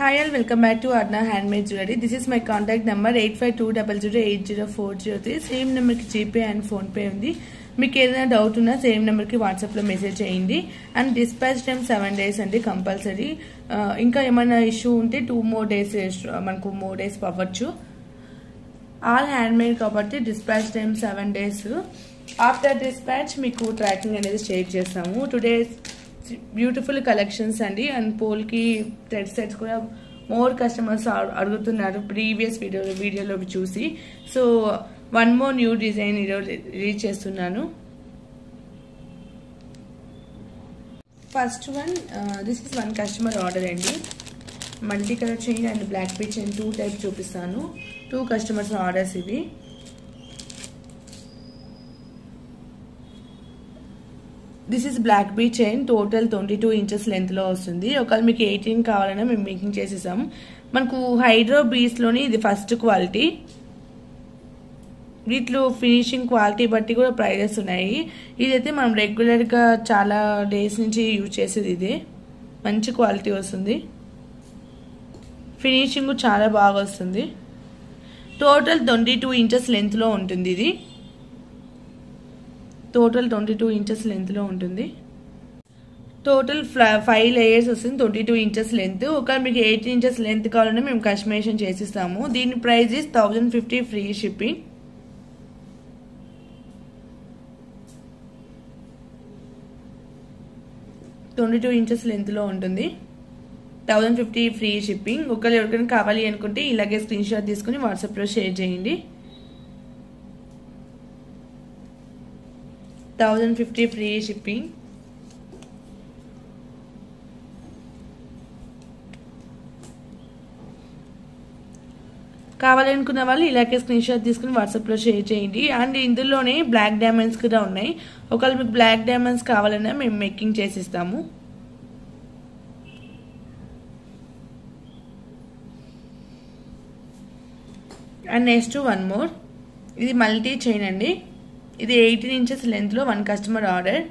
Hi all, welcome back to Adna Handmade Jewelry. This is my contact number 8520008043. Same number ki GPay and phone pay undi. మీకు ఏదైనా doubt ఉన్నా same number కి WhatsApp లో message చేయండి. And dispatch time 7 days అండి compulsory. ఇంకా ఏమైనా issue ఉంటే 2 more days మనకు 4 days పవ్వచ్చు. ఆల్ హ్యాండ్ మేడ్ కాబట్టి dispatch time 7 days. After dispatch మీకు ట్రాకింగ్ అనేది షేర్ చేస్తాము. టుడే బ్యూటిఫుల్ కలెక్షన్స్ అండి. And polki thread sets కూడా మోర్ కస్టమర్స్ అడుగుతున్నారు ప్రీవియస్ వీడియోలో చూసి. So one more new design reach చేస్తున్నాను. First one this is one customer order అండి. Multi colour chain and black పీ చైన్ 2 టైప్ చూపిస్తాను. 2 కస్టమర్స్ ఆర్డర్స్ ఇవి. దిస్ ఇస్ బ్లాక్ బీ చైన్. టోటల్ 22 inches లెంత్ లో వస్తుంది. ఒకవేళ మీకు 18 కావాలన్నా మేము మేకింగ్ చేసేసాం. మనకు హైడ్రో బీస్ లోని ఇది ఫస్ట్ క్వాలిటీ. వీటిలో ఫినిషింగ్ క్వాలిటీ బట్టి కూడా ప్రైజెస్ ఉన్నాయి. ఇదైతే మనం రెగ్యులర్ గా చాలా డేస్ నుంచి యూజ్ చేసేది. ఇదే మంచి క్వాలిటీ వస్తుంది. ఫినిషింగ్ చాలా బాగా వస్తుంది. టోటల్ 22 inches లెంత్ లో ఉంటుంది. ఇది టోటల్ 22 inches లెంత్ లో ఉంటుంది. టోటల్ 5 layers వస్తుంది. 22 inches లెంత్. ఒకవేళ మీకు 18 inches లెంత్ కావాలన్నా మేము కస్టమైజేషన్ చేసిస్తాము. దీని price is 1050 free shipping. (22 inches length లో ఉంటుంది. 1050 ఫ్రీ షిప్పింగ్. ఒకవేళ ఎవరికైనా కావాలి అనుకుంటే ఇలాగే స్క్రీన్ షాట్ తీసుకుని వాట్సాప్ లో షేర్ చేయండి. 1050 ఫ్రీ షిప్పింగ్. కావాలనుకున్న వాళ్ళు ఇలాగే స్క్రీన్ షాట్ తీసుకుని వాట్సాప్ లో షేర్ చేయండి. అండ్ ఇందులోనే బ్లాక్ డైమండ్స్ కూడా ఉన్నాయి. ఒకవేళ మీకు బ్లాక్ డైమండ్స్ కావాలన్నా మేము మేకింగ్ చేసిస్తాము. And next one more. ఇది మల్టీ చైన్ అండి. ఇది 18 inches లెంత్ లో one customer order.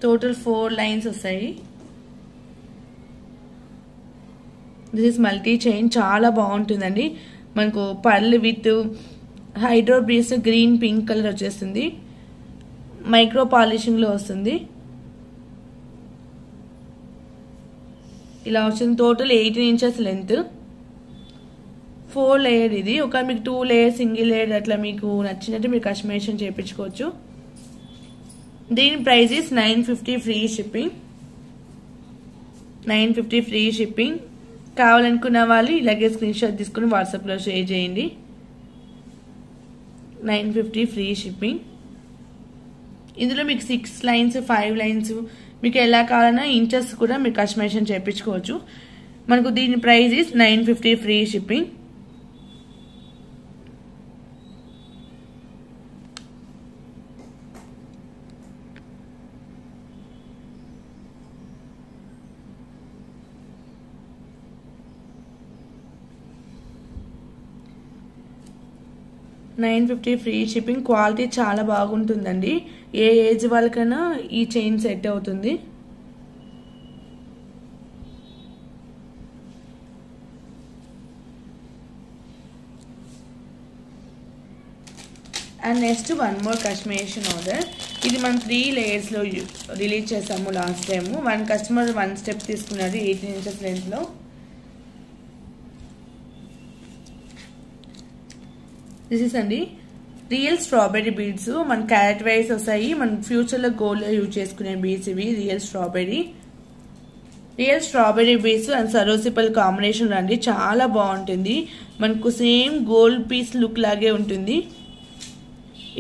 Total 4 lines వస్తాయి. This is multi chain. చాలా బాగుంటుందండి. మనకు పర్ల్ విత్ హైడ్రో బ్రీస్ గ్రీన్ పింక్ కలర్ వచ్చేస్తుంది. మైక్రో పాలిషింగ్ లో వస్తుంది. ఇలా వస్తుంది. Total 18 inches length. 4 layer ఇది. ఒక మీకు 2 layers సింగిల్ లేయర్ అట్లా మీకు నచ్చినట్టు మీరు కస్టమైజేషన్ చేయించుకోవచ్చు. దీని price is 950 free shipping. 950 free shipping. కావాలనుకున్న వాళ్ళు ఇలాగే స్క్రీన్ షాట్ తీసుకుని వాట్సాప్ లో షేర్ చేయండి. 950 ఫ్రీ షిప్పింగ్. ఇందులో మీకు 6 lines 5 lines మీకు ఎలా కావాలన్నా ఇంచెస్ కూడా మీరు కస్టమైజేషన్ చేయించుకోవచ్చు. మనకు దీని price is 950 free shipping. $950 free shipping. Quality చాలా బాగుంటుందండి. ఏ ఏజ్ వాళ్ళకైనా ఈ చైన్ సెట్ అవుతుంది. And next one more customization order. ఇది మనం 3 layers లో రిలీజ్ చేసాము last time. One customer 1 step తీసుకున్నారు 18 inches లెంత్ లో. దిస్ ఇస్ అండి రియల్ స్ట్రాబెర్రీ బీడ్స్. మన క్యారెట్ వైస్ వస్తాయి. మన ఫ్యూచర్ లో గోల్డ్ లో యూజ్ చేసుకునే బీడ్స్ ఇవి. రియల్ స్ట్రాబెర్రీ బీడ్స్ అండ్ సరోసిపల్ కాంబినేషన్ అండి. చాలా బాగుంటుంది. మనకు సేమ్ గోల్డ్ పీస్ లుక్ లాగే ఉంటుంది.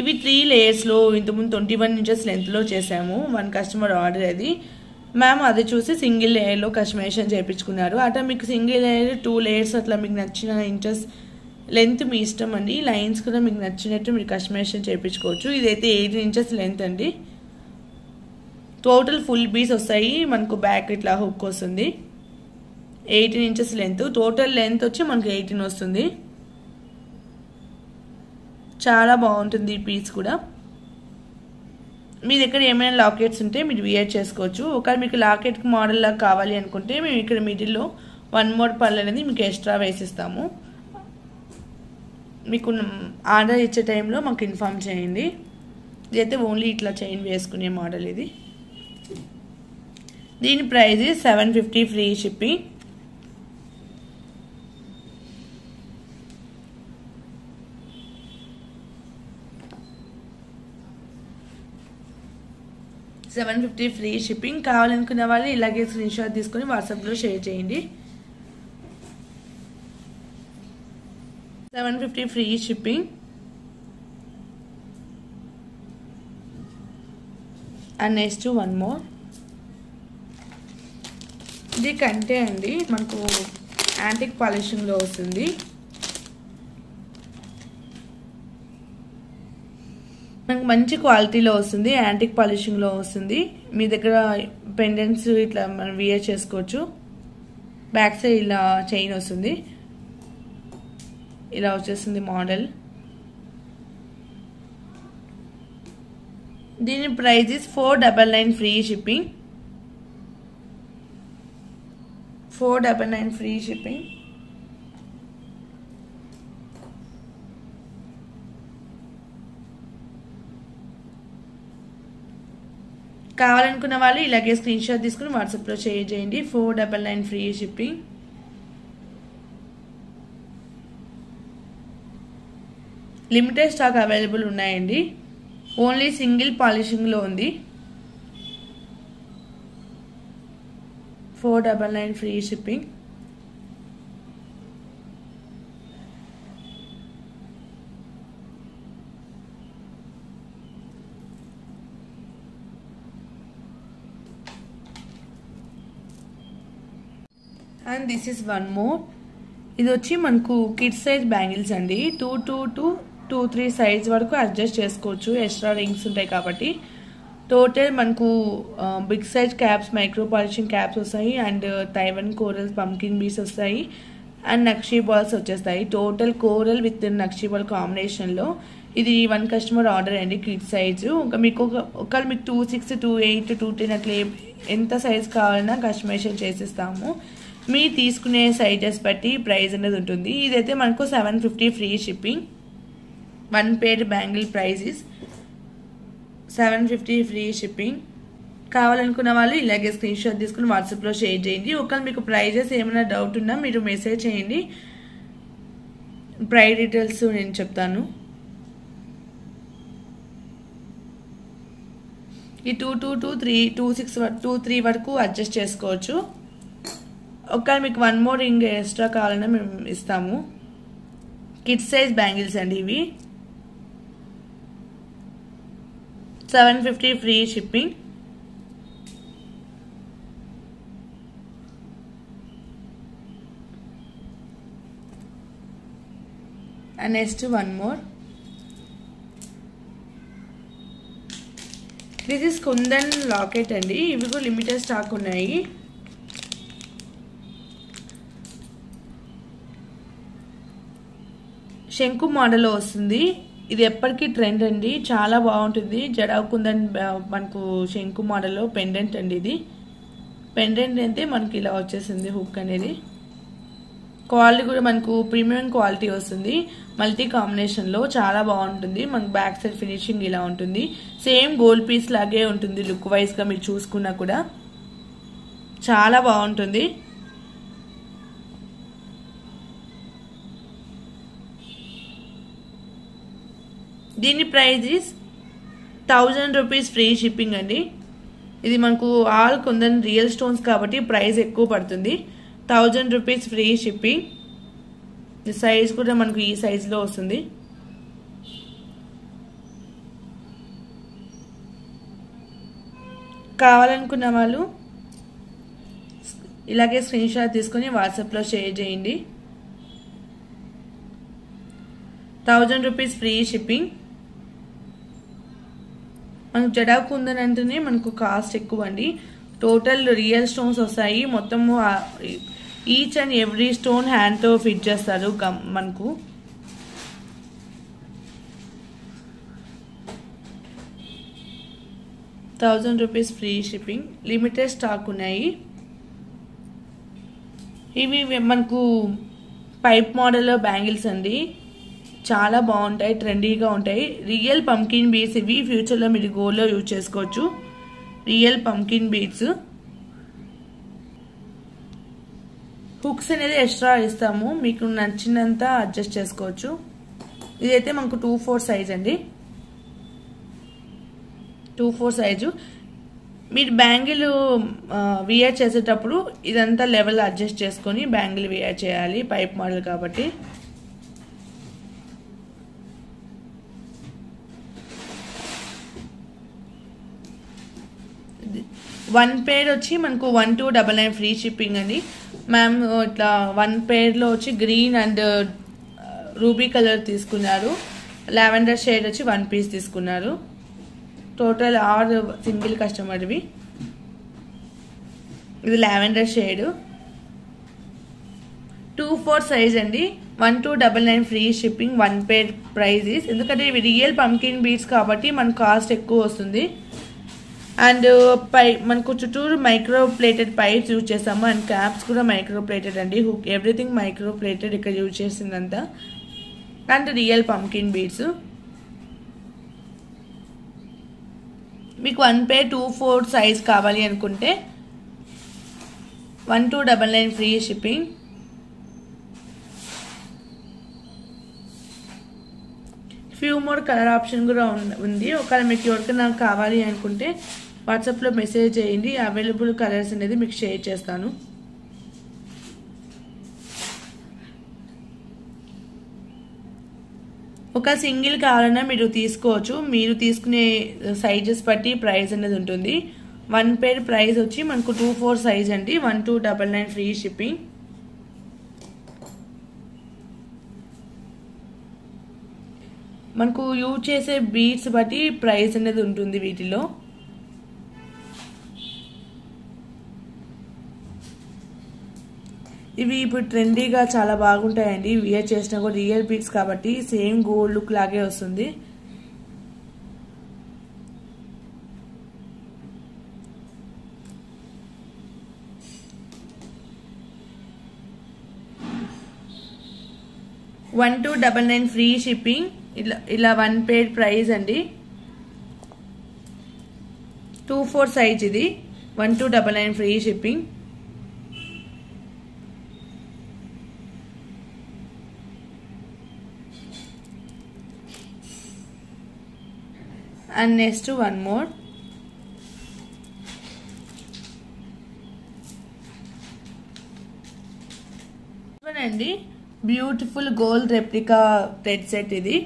ఇవి 3 layers లో ఇంతకుముందు 21 inches లెంత్ లో చేసాము. వన్ కస్టమర్ ఆర్డర్ అది. మ్యామ్ అది చూసి సింగిల్ లేయర్ లో కస్టమైజేషన్ చేయించుకున్నారు. అట్లా మీకు సింగిల్ లేయర్ 2 layers అట్లా మీకు నచ్చిన ఇంచెస్ లెంత్ మీ ఇష్టం అండి. లైన్స్ కూడా మీకు నచ్చినట్టు మీరు కస్టమైజేషన్ చేయించుకోవచ్చు. ఇదైతే 18 inches లెంత్ అండి. టోటల్ ఫుల్ పీస్ వస్తాయి. మనకు బ్యాక్ ఇట్లా హుక్ వస్తుంది. 18 inches లెంత్. టోటల్ లెంత్ వచ్చి మనకు 18 వస్తుంది. చాలా బాగుంటుంది ఈ పీస్ కూడా. మీ దగ్గర ఏమైనా లాకెట్స్ ఉంటే మీరు వియర్ చేసుకోవచ్చు. ఒకవేళ మీకు లాకెట్ మోడల్ లాగా కావాలి అనుకుంటే మేము ఇక్కడ మిడిల్లో 1 మోర్ పర్ల్ అనేది మీకు ఎక్స్ట్రా వేసిస్తాము. మీకు ఆర్డర్ ఇచ్చే టైంలో మాకు ఇన్ఫామ్ చేయండి. ఇదైతే ఓన్లీ ఇట్లా చైన్ వేసుకునే మోడల్ ఇది. దీని price 750 free shipping. $750 free shipping. కావాలనుకున్న వాళ్ళు ఇలాగే స్క్రీన్ షాట్ తీసుకొని వాట్సాప్లో షేర్ చేయండి. 750 free shipping. And next 1 more. ఇది కంటే అండి మనకు యాంటిక్ పాలిషింగ్లో వస్తుంది. మనకు మంచి క్వాలిటీలో వస్తుంది, యాంటిక్ పాలిషింగ్లో వస్తుంది. మీ దగ్గర పెండెంట్స్ ఇట్లా మనం వియర్ చేసుకోవచ్చు. బ్యాక్ సైడ్ ఇలా చైన్ వస్తుంది, ఇలా వచ్చేస్తుంది మోడల్. దీని price $499 free shipping. $499 free shipping. కావాలనుకున్న వాళ్ళు ఇలాగే స్క్రీన్ షాట్ తీసుకుని వాట్సాప్లో షేర్ చేయండి. $499 free shipping. Limited stock available ఉన్నాయండి. ఓన్లీ సింగిల్ పాలిషింగ్లో ఉంది. $499 free shipping. And this is 1 more. ఇది వచ్చి మనకు కిడ్స్ సైజ్ బ్యాంగిల్స్ అండి. 2-3 సైజ్ వరకు అడ్జస్ట్ చేసుకోవచ్చు, ఎక్స్ట్రా రింగ్స్ ఉంటాయి కాబట్టి. టోటల్ మనకు big size caps, micro polishing caps వస్తాయి. And Taiwan corals, pumpkin beads వస్తాయి. అండ్ నక్షీ బాల్స్ వచ్చేస్తాయి. Total coral with nakshi ball కాంబినేషన్లో. ఇది 1 కస్టమర్ ఆర్డర్ అండి, కిడ్స్ సైజు. మీకు ఒకవేళ మీకు 2.6, 2.8, 2.10 అట్లా ఎంత సైజ్ కావాలన్నా కస్టమైజేషన్ చేసిస్తాము. మీ తీసుకునే సైజెస్ బట్టి ప్రైస్ అనేది ఉంటుంది. ఇదైతే మనకు 750 free shipping. 1 pair bangle price is 750 free shipping. కావాలనుకున్న వాళ్ళు ఇలాగే స్క్రీన్ షాట్ తీసుకుని వాట్సాప్లో షేర్ చేయండి. ఒకవేళ మీకు ప్రైజెస్ ఏమైనా డౌట్ ఉన్నా మీరు మెసేజ్ చేయండి, ప్రైస్ డీటెయిల్స్ నేను చెప్తాను. ఈ 2-3 వరకు అడ్జస్ట్ చేసుకోవచ్చు. ఒకవేళ మీకు 1 మోర్ రింగ్ ఎక్స్ట్రా కావాలన్నా మేము ఇస్తాము. కిడ్స్ సైజ్ బ్యాంగిల్స్ అండి ఇవి. 750 free shipping. And next 1 more. This is kundan locket అండి. ఇవి కూడా లిమిటెడ్ స్టాక్ ఉన్నాయి. శంకు మోడల్లో వస్తుంది. ఇది ఎప్పటికీ ట్రెండ్ అండి, చాలా బాగుంటుంది. జడావ్ కుందన్ మనకు శంకు మోడల్లో పెండెంట్ అండి. ఇది పెండెంట్ అయితే మనకి ఇలా వచ్చేసింది హుక్ అనేది. క్వాలిటీ కూడా మనకు ప్రీమియం క్వాలిటీ వస్తుంది. మల్టీ కాంబినేషన్లో చాలా బాగుంటుంది. మనకు బ్యాక్ సైడ్ ఫినిషింగ్ ఇలా ఉంటుంది. సేమ్ గోల్డ్ పీస్ లాగే ఉంటుంది లుక్ వైజ్గా. మీరు చూసుకున్నా కూడా చాలా బాగుంటుంది. దీని price is 1000 rupees free shipping అండి. ఇది మనకు ఆల్ కుందన్ రియల్ స్టోన్స్ కాబట్టి ప్రైస్ ఎక్కువ పడుతుంది. 1000 రూపీస్ ఫ్రీ షిప్పింగ్. సైజ్ కూడా మనకు ఈ సైజులో వస్తుంది. కావాలనుకున్న వాళ్ళు ఇలాగే స్క్రీన్ షాట్ తీసుకొని వాట్సాప్లో షేర్ చేయండి. 1000 రూపీస్ ఫ్రీ షిప్పింగ్. మనకు జడావ్ కుందన్ అంటేనే మనకు కాస్ట్ ఎక్కువ అండి. టోటల్ రియల్ స్టోన్స్ వస్తాయి. మొత్తము ఈచ్ అండ్ ఎవ్రీ స్టోన్ హ్యాండ్తో ఫిట్ చేస్తారు మనకు. 1000 rupees free shipping. Limited stock ఉన్నాయి. ఇవి మనకు పైప్ మోడల్ బ్యాంగిల్స్ అండి. చాలా బాగుంటాయి, ట్రెండీగా ఉంటాయి. రియల్ పంకిన్ బీడ్స్ ఇవి. ఫ్యూచర్లో మీరు గోల్డ్లో యూజ్ చేసుకోవచ్చు. Real pumpkin beads. హుక్స్ అనేది ఎక్స్ట్రా ఇస్తాము, మీకు నచ్చినంత అడ్జస్ట్ చేసుకోవచ్చు. ఇదైతే మనకు 2/4 సైజ్ అండి. 2/4 సైజు. మీరు బ్యాంగిల్ వియర్ చేసేటప్పుడు ఇదంతా లెవెల్ అడ్జస్ట్ చేసుకొని బ్యాంగిల్ వియర్ చేయాలి, పైప్ మోడల్ కాబట్టి. వన్ పేర్ వచ్చి మనకు 1299 ఫ్రీ షిప్పింగ్ అండి. మ్యామ్ ఇట్లా వన్ పేర్లో వచ్చి గ్రీన్ అండ్ రూబీ కలర్ తీసుకున్నారు. లావెండర్ షేడ్ వచ్చి 1 పీస్ తీసుకున్నారు. టోటల్ 6 సింగిల్ కస్టమర్వి. ఇది లావెండర్ షేడ్. 2/4 సైజ్ అండి. 1299 ఫ్రీ షిప్పింగ్. 1 పేర్ ప్రైజ్. ఎందుకంటే ఇవి రియల్ పంకిన్ బీడ్స్ కాబట్టి మనకు కాస్ట్ ఎక్కువ వస్తుంది. అండ్ మనకు చుట్టూరు మైక్రో ప్లేటెడ్ పైప్స్ యూజ్ చేస్తాము. అండ్ క్యాప్స్ కూడా మైక్రో ప్లేటెడ్ అండి. హుక్ ఎవ్రీథింగ్ మైక్రో ప్లేటెడ్ ఇక్కడ యూజ్ చేసిందంతా. And real pumpkin beads. మీకు 1 పేర్ 2/4 సైజ్ కావాలి అనుకుంటే 1299 free shipping. Few more colour option కూడా ఉంది. ఒకవేళ మీకు ఎవరికైనా కావాలి అనుకుంటే వాట్సాప్లో మెసేజ్ చేయండి. అవైలబుల్ కలర్స్ అనేది మీకు షేర్ చేస్తాను. ఒక సింగిల్ కావాలన్నా మీరు తీసుకోవచ్చు. మీరు తీసుకునే సైజెస్ బట్టి ప్రైస్ అనేది ఉంటుంది. 1 పేర్ ప్రైస్ వచ్చి మనకు 2/4 సైజ్ అండి. 1299 ఫ్రీ షిప్పింగ్. మనకు యూజ్ చేసే బీడ్స్ బట్టి ప్రైస్ అనేది ఉంటుంది వీటిలో. ఇవి ఇప్పుడు ట్రెండీగా చాలా బాగుంటాయండి. వియర్ చేసినా కూడా రియల్ బీడ్స్ కాబట్టి సేమ్ గోల్డ్ లుక్ లాగే వస్తుంది. $1299 ఫ్రీ షిప్పింగ్. ఇలా 1 పేర్ ప్రైస్ అండి. 2/4 సైజ్ ఇది. 1299 free shipping. And next one more. అండి beautiful gold replica thread set. ఇది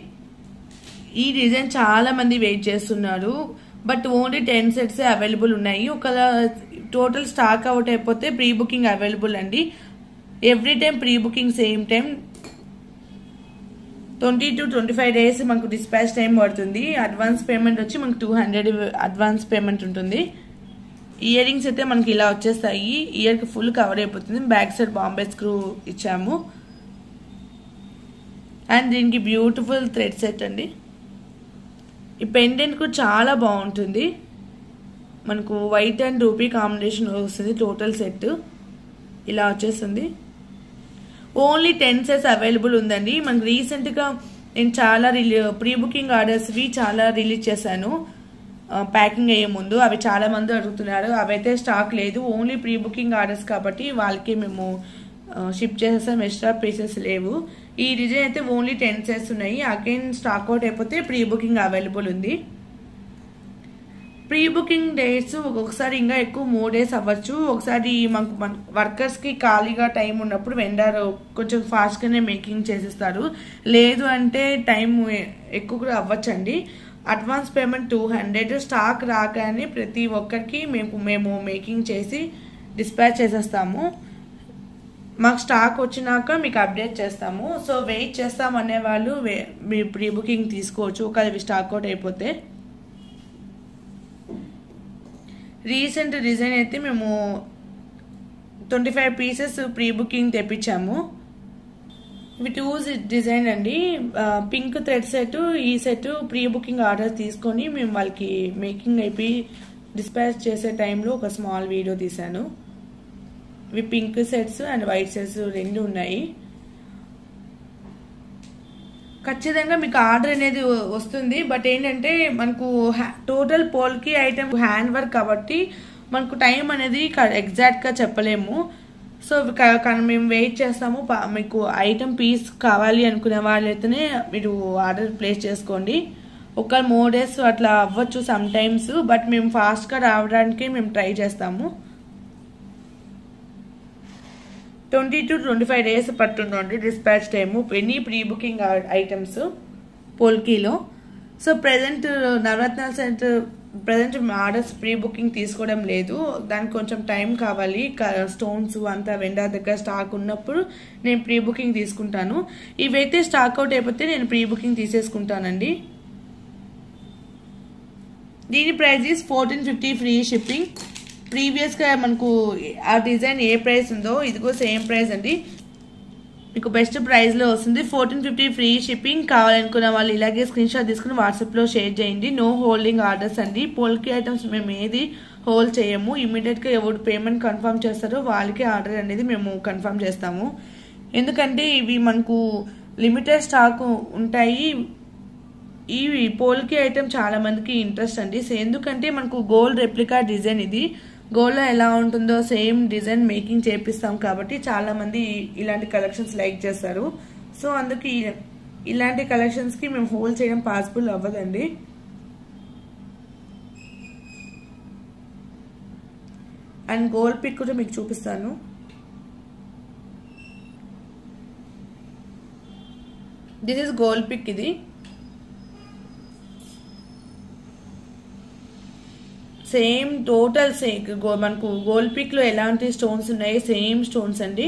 ఈ డిజైన్ చాలా మంది వెయిట్ చేస్తున్నారు. బట్ ఓన్లీ 10 సెట్స్ అవైలబుల్ ఉన్నాయి. ఒకవేళ టోటల్ స్టాక్ అవుట్ అయిపోతే ప్రీ బుకింగ్ అవైలబుల్ అండి. Every time pre booking same time 20 to 25 days మనకు డిస్పాచ్ టైం పడుతుంది. అడ్వాన్స్ పేమెంట్ వచ్చి మనకు 200 అడ్వాన్స్ పేమెంట్ ఉంటుంది. ఇయర్ రింగ్స్ అయితే మనకి ఇలా వచ్చేస్తాయి. ఇయర్కి ఫుల్ కవర్ అయిపోతుంది. బ్యాక్ సైడ్ బాంబే స్క్రూ ఇచ్చాము. అండ్ దీనికి బ్యూటిఫుల్ థ్రెడ్ సెట్ అండి. ఈ పెండెంట్ కూడా చాలా బాగుంటుంది. మనకు వైట్ అండ్ రూపీ కాంబినేషన్ వస్తుంది. టోటల్ సెట్ ఇలా వచ్చేస్తుంది. ఓన్లీ 10 సెట్స్ అవైలబుల్ ఉందండి. మనకు రీసెంట్గా నేను చాలా ప్రీ బుకింగ్ ఆర్డర్స్వి చాలా రిలీజ్ చేశాను ప్యాకింగ్ అయ్యే ముందు. అవి చాలా మంది అడుగుతున్నారు. అవైతే స్టాక్ లేదు. ఓన్లీ ప్రీ బుకింగ్ ఆర్డర్స్ కాబట్టి వాళ్ళకి మేము షిప్ చేసేసాం. ఎక్స్ట్రా పీసెస్ లేవు. ఈ డిజైన్ అయితే ఓన్లీ 10 సెట్స్ ఉన్నాయి. అగైన్ స్టాక్ అవుట్ అయిపోతే ప్రీ బుకింగ్ అవైలబుల్ ఉంది. ప్రీ బుకింగ్ డేట్స్ ఒక్కొక్కసారి ఇంకా ఎక్కువ 3 డేస్ అవ్వచ్చు. ఒకసారి మనకు వర్కర్స్కి ఖాళీగా టైం ఉన్నప్పుడు వెండర్ కొంచెం ఫాస్ట్గానే మేకింగ్ చేసేస్తారు. లేదు అంటే టైం ఎక్కువ కూడా అవ్వచ్చండి. Advance payment 200. స్టాక్ రాగానే ప్రతి ఒక్కరికి మేము మేకింగ్ చేసి డిస్పాచ్ చేసేస్తాము. మాకు స్టాక్ వచ్చినాక మీకు అప్డేట్ చేస్తాము. సో వెయిట్ చేస్తాం అనేవాళ్ళు మీ ప్రీ బుకింగ్ తీసుకోవచ్చు ఒకవేళ స్టాక్ అవుట్ అయిపోతే. రీసెంట్ డిజైన్ అయితే మేము 25 పీసెస్ ప్రీ బుకింగ్ తెప్పించాము. ఇవి 2 డిజైన్ అండి. Pink thread set. ఈ సెట్ ప్రీ బుకింగ్ ఆర్డర్ తీసుకొని మేము వాళ్ళకి మేకింగ్ అయిపోయి డిస్పాచ్ చేసే టైంలో ఒక స్మాల్ వీడియో తీశాను. ఇవి pink sets and white sets రెండు ఉన్నాయి. ఖచ్చితంగా మీకు ఆర్డర్ అనేది వస్తుంది. బట్ ఏంటంటే మనకు టోటల్ పోల్కి ఐటమ్ హ్యాండ్ వర్క్ కాబట్టి మనకు టైం అనేది ఎగ్జాక్ట్గా చెప్పలేము. సో మేము వెయిట్ చేస్తాము. మీకు ఐటమ్ పీస్ కావాలి అనుకునే వాళ్ళైతేనే మీరు ఆర్డర్ ప్లేస్ చేసుకోండి. ఒక 3 days అట్లా అవ్వచ్చు సమ్ టైమ్స్. బట్ మేము ఫాస్ట్గా రావడానికి మేము ట్రై చేస్తాము. 20 to 25 days పడుతుందండి dispatch time any pre booking items పోల్కీలో. So present Navaratna centre present orders pre booking తీసుకోవడం లేదు. దానికి కొంచెం టైం కావాలి. స్టోన్స్ అంతా వెండర్ దగ్గర స్టాక్ ఉన్నప్పుడు నేను ప్రీ బుకింగ్ తీసుకుంటాను. ఇవైతే స్టాక్ అవుట్ అయిపోతే నేను ప్రీ బుకింగ్ తీసేసుకుంటానండి. దీని ప్రైస్ ఈస్ 1450 ఫ్రీ షిప్పింగ్. ప్రీవియస్గా మనకు ఆ డిజైన్ ఏ ప్రైస్ ఉందో ఇదిగో సేమ్ ప్రైస్ అండి. మీకు బెస్ట్ ప్రైస్లో వస్తుంది. 1450 ఫ్రీ షిప్పింగ్. కావాలనుకున్న వాళ్ళు ఇలాగే స్క్రీన్ షాట్ తీసుకుని వాట్సాప్లో షేర్ చేయండి. నో హోల్డింగ్ ఆర్డర్స్ అండి. పోల్కి ఐటమ్స్ మేము ఏది హోల్డ్ చేయము. ఇమీడియట్గా ఎవరు పేమెంట్ కన్ఫర్మ్ చేస్తారో వాళ్ళకి ఆర్డర్ అనేది మేము కన్ఫర్మ్ చేస్తాము. ఎందుకంటే ఇవి మనకు లిమిటెడ్ స్టాక్ ఉంటాయి. ఈ పోల్కి ఐటమ్ చాలా మందికి ఇంట్రెస్ట్ అండి. సో ఎందుకంటే మనకు గోల్డ్ రెప్లికా డిజైన్ ఇది. గోల్డ్లో ఎలా ఉంటుందో సేమ్ డిజైన్ మేకింగ్ చేపిస్తాం కాబట్టి చాలా మంది ఇలాంటి కలెక్షన్స్ లైక్ చేస్తారు. సో అందుకే ఇలాంటి కలెక్షన్స్కి మేము హోల్డ్ చేయడం పాసిబుల్ అవ్వదండి. అండ్ గోల్డ్ పిక్ కూడా మీకు చూపిస్తాను. This is gold pic. ఇది సేమ్ టోటల్ మనకు గోల్డ్ పిక్ లో ఎలాంటి స్టోన్స్ ఉన్నాయి సేమ్ స్టోన్స్ అండి.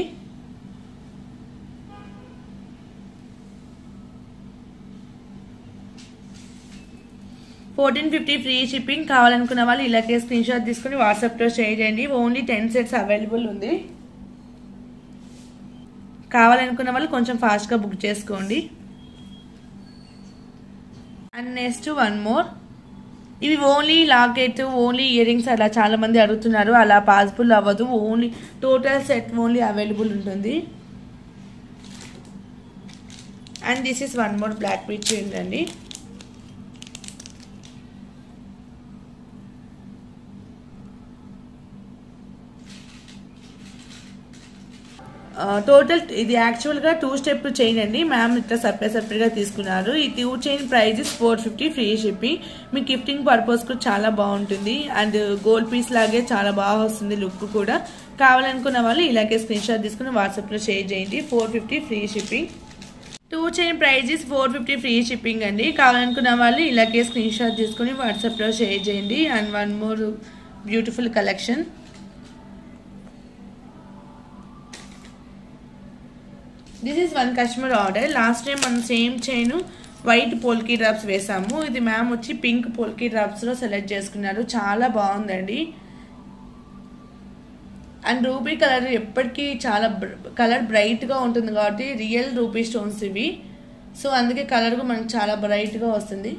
$1450 ఫ్రీ షిప్పింగ్. కావాలనుకున్న వాళ్ళు ఇలాగే స్క్రీన్ షాట్ తీసుకుని వాట్సాప్లో షేర్ చేయండి. ఓన్లీ 10 sets అవైలబుల్ ఉంది. కావాలనుకున్న వాళ్ళు కొంచెం ఫాస్ట్గా బుక్ చేసుకోండి. And next one more. ఇవి only locket only ear rings అలా చాలా మంది అడుగుతున్నారు. అలా పాసిబుల్ అవ్వదు. Only total set only available ఉంటుంది. And this is one more black bead chain అండి. టోటల్ ఇది యాక్చువల్గా 2 step చైన్ అండి. మ్యామ్ ఇట్లా సపరేట్గా తీసుకున్నారు. ఈ 2 chain price is 450 free shipping. మీ గిఫ్టింగ్ పర్పస్ కూడా చాలా బాగుంటుంది. అండ్ గోల్డ్ పీస్ లాగే చాలా బాగా వస్తుంది లుక్ కూడా. కావాలనుకున్న వాళ్ళు ఇలాగే స్క్రీన్ షాట్ తీసుకుని వాట్సాప్లో షేర్ చేయండి. 450 free shipping. 2 chain price is 450 free shipping అండి. కావాలనుకున్న వాళ్ళు ఇలాగే స్క్రీన్ షాట్ తీసుకుని వాట్సాప్లో షేర్ చేయండి. And one more beautiful collection. This is one customer order. Last time మనం same chain white polki drops వేసాము. ఇది మ్యామ్ వచ్చి పింక్ పోల్కీ డ్రాప్స్లో సెలెక్ట్ చేసుకున్నారు. చాలా బాగుందండి. అండ్ రూబీ కలర్ ఎప్పటికీ చాలా కలర్ బ్రైట్గా ఉంటుంది కాబట్టి రియల్ రూబీ స్టోన్స్ ఇవి. సో అందుకే కలర్ మనకు చాలా బ్రైట్గా వస్తుంది.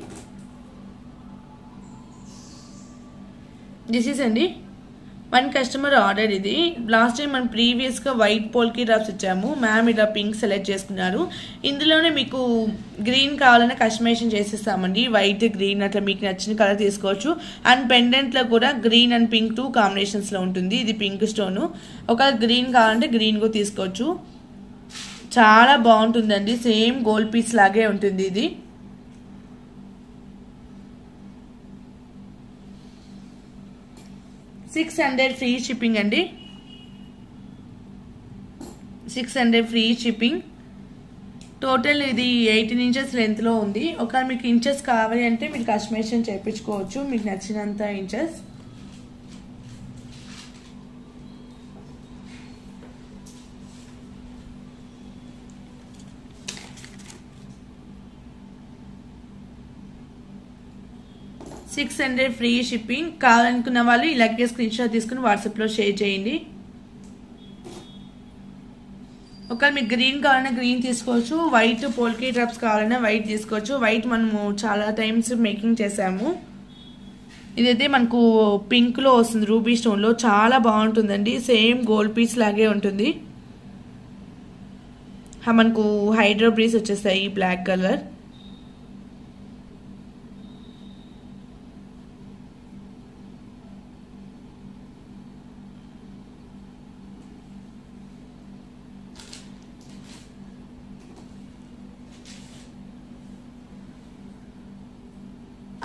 దిస్ ఈస్ అండి వన్ కస్టమర్ ఆర్డర్. ఇది లాస్ట్ టైం మనం ప్రీవియస్గా వైట్ పోల్కీ డ్రాప్స్ ఇచ్చాము. మ్యామ్ ఇలా పింక్ సెలెక్ట్ చేసుకున్నారు. ఇందులోనే మీకు గ్రీన్ కావాలన్నా కస్టమైజేషన్ చేసేస్తామండి. వైట్ గ్రీన్ అట్లా మీకు నచ్చిన కలర్ తీసుకోవచ్చు. అండ్ పెండెంట్లో కూడా గ్రీన్ అండ్ పింక్ 2 కాంబినేషన్స్లో ఉంటుంది. ఇది పింక్ స్టోను. ఒకవేళ గ్రీన్ కావాలంటే గ్రీన్ కూడా తీసుకోవచ్చు. చాలా బాగుంటుందండి. సేమ్ గోల్డ్ పీస్ లాగే ఉంటుంది ఇది. $600 ఫ్రీ షిప్పింగ్ అండి. 600 ఫ్రీ షిప్పింగ్. టోటల్ ఇది 18 inches లెంత్లో ఉంది. ఒకవేళ మీకు ఇంచెస్ కావాలి అంటే మీరు కస్టమైజేషన్ చేయించుకోవచ్చు మీకు నచ్చినంత ఇంచెస్. $600 free shipping. కావాలనుకున్న వాళ్ళు ఇలాగే స్క్రీన్ షాట్ తీసుకుని వాట్సాప్లో షేర్ చేయండి. ఒకవేళ మీకు గ్రీన్ కావాలన్నా గ్రీన్ తీసుకోవచ్చు. వైట్ పోల్కీ డ్రాప్స్ కావాలన్నా వైట్ తీసుకోవచ్చు. వైట్ మనము చాలా టైమ్స్ మేకింగ్ చేసాము. ఇదైతే మనకు పింక్ లో వస్తుంది, రూబీ స్టోన్ లో, చాలా బాగుంటుందండి. సేమ్ గోల్డ్ పీస్ లాగే ఉంటుంది. మనకు హైడ్రో బ్రీస్ వచ్చేస్తాయి black colour.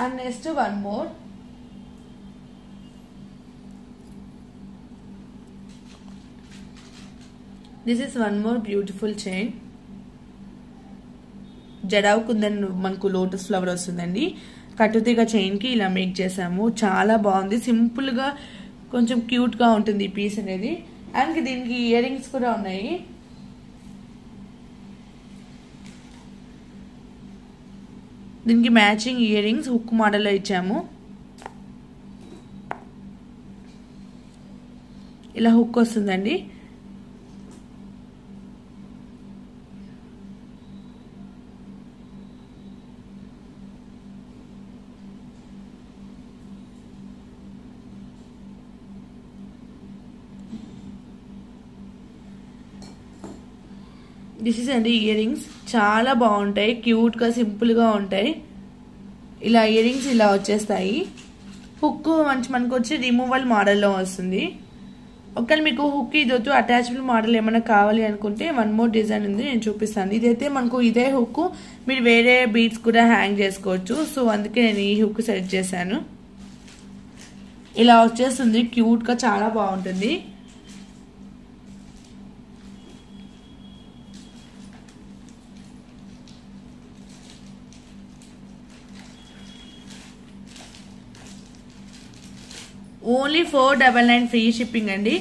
And next one more. This is one more beautiful chain. Jadau kundan మనకు లోటస్ ఫ్లవర్ వస్తుందండి. కట్టుతీగ చైన్ కి ఇలా మేక్ చేసాము. చాలా బాగుంది, సింపుల్ గా కొంచెం క్యూట్ గా ఉంటుంది ఈ పీస్ అనేది. అండ్ దీనికి ఇయర్ రింగ్స్ కూడా ఉన్నాయి. దీనికి మ్యాచింగ్ ఇయర్ రింగ్స్ హుక్ మోడల్లో ఇచ్చాము. ఇలా హుక్ వస్తుందండి. దిస్ ఇస్ అండి ఇయర్ రింగ్స్. చాలా బాగుంటాయి, క్యూట్ గా సింపుల్ గా ఉంటాయి. ఇలా ఇయర్ రింగ్స్ ఇలా వచ్చేస్తాయి. హుక్ మనకు వచ్చి రిమూవల్ మోడల్లో వస్తుంది. ఒకవేళ మీకు హుక్ ఇది వద్దు, అటాచ్మెంట్ మోడల్ ఏమైనా కావాలి అనుకుంటే వన్ మోర్ డిజైన్ ఉంది, నేను చూపిస్తాను. ఇదైతే మనకు ఇదే హుక్, మీరు వేరే బీడ్స్ కూడా హ్యాంగ్ చేసుకోవచ్చు. సో అందుకే నేను ఈ హుక్ సెలెక్ట్ చేశాను. ఇలా వచ్చేస్తుంది, క్యూట్ గా చాలా బాగుంటుంది. ఓన్లీ 499 ఫ్రీ షిప్పింగ్ అండి.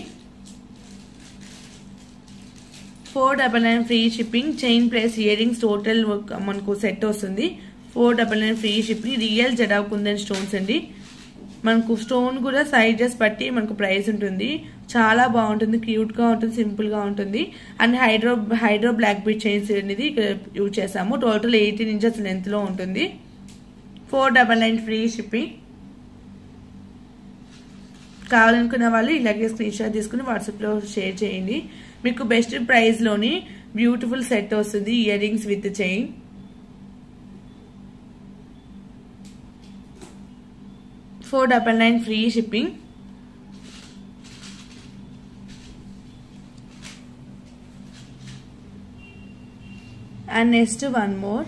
499 free shipping. Chain plus ear rings total మనకు సెట్ వస్తుంది. 499 free shipping. Real jadau kundan stones అండి. మనకు స్టోన్ కూడా సైజెస్ బట్టి మనకు ప్రైస్ ఉంటుంది. చాలా బాగుంటుంది, క్యూట్ గా ఉంటుంది, సింపుల్ గా ఉంటుంది. And hydro black bead chains అనేది యూజ్ చేసాము. టోటల్ 18 ఇంచెస్ లెంత్ లో ఉంటుంది. 499 ఫ్రీ షిప్పింగ్. కావాలనుకున్న వాళ్ళు ఇలాగే స్క్రీన్ షాట్ తీసుకుని వాట్సాప్లో షేర్ చేయండి. మీకు బెస్ట్ ప్రైస్లోని బ్యూటిఫుల్ సెట్ వస్తుంది, ear rings with chain. $499 free shipping. And next one more.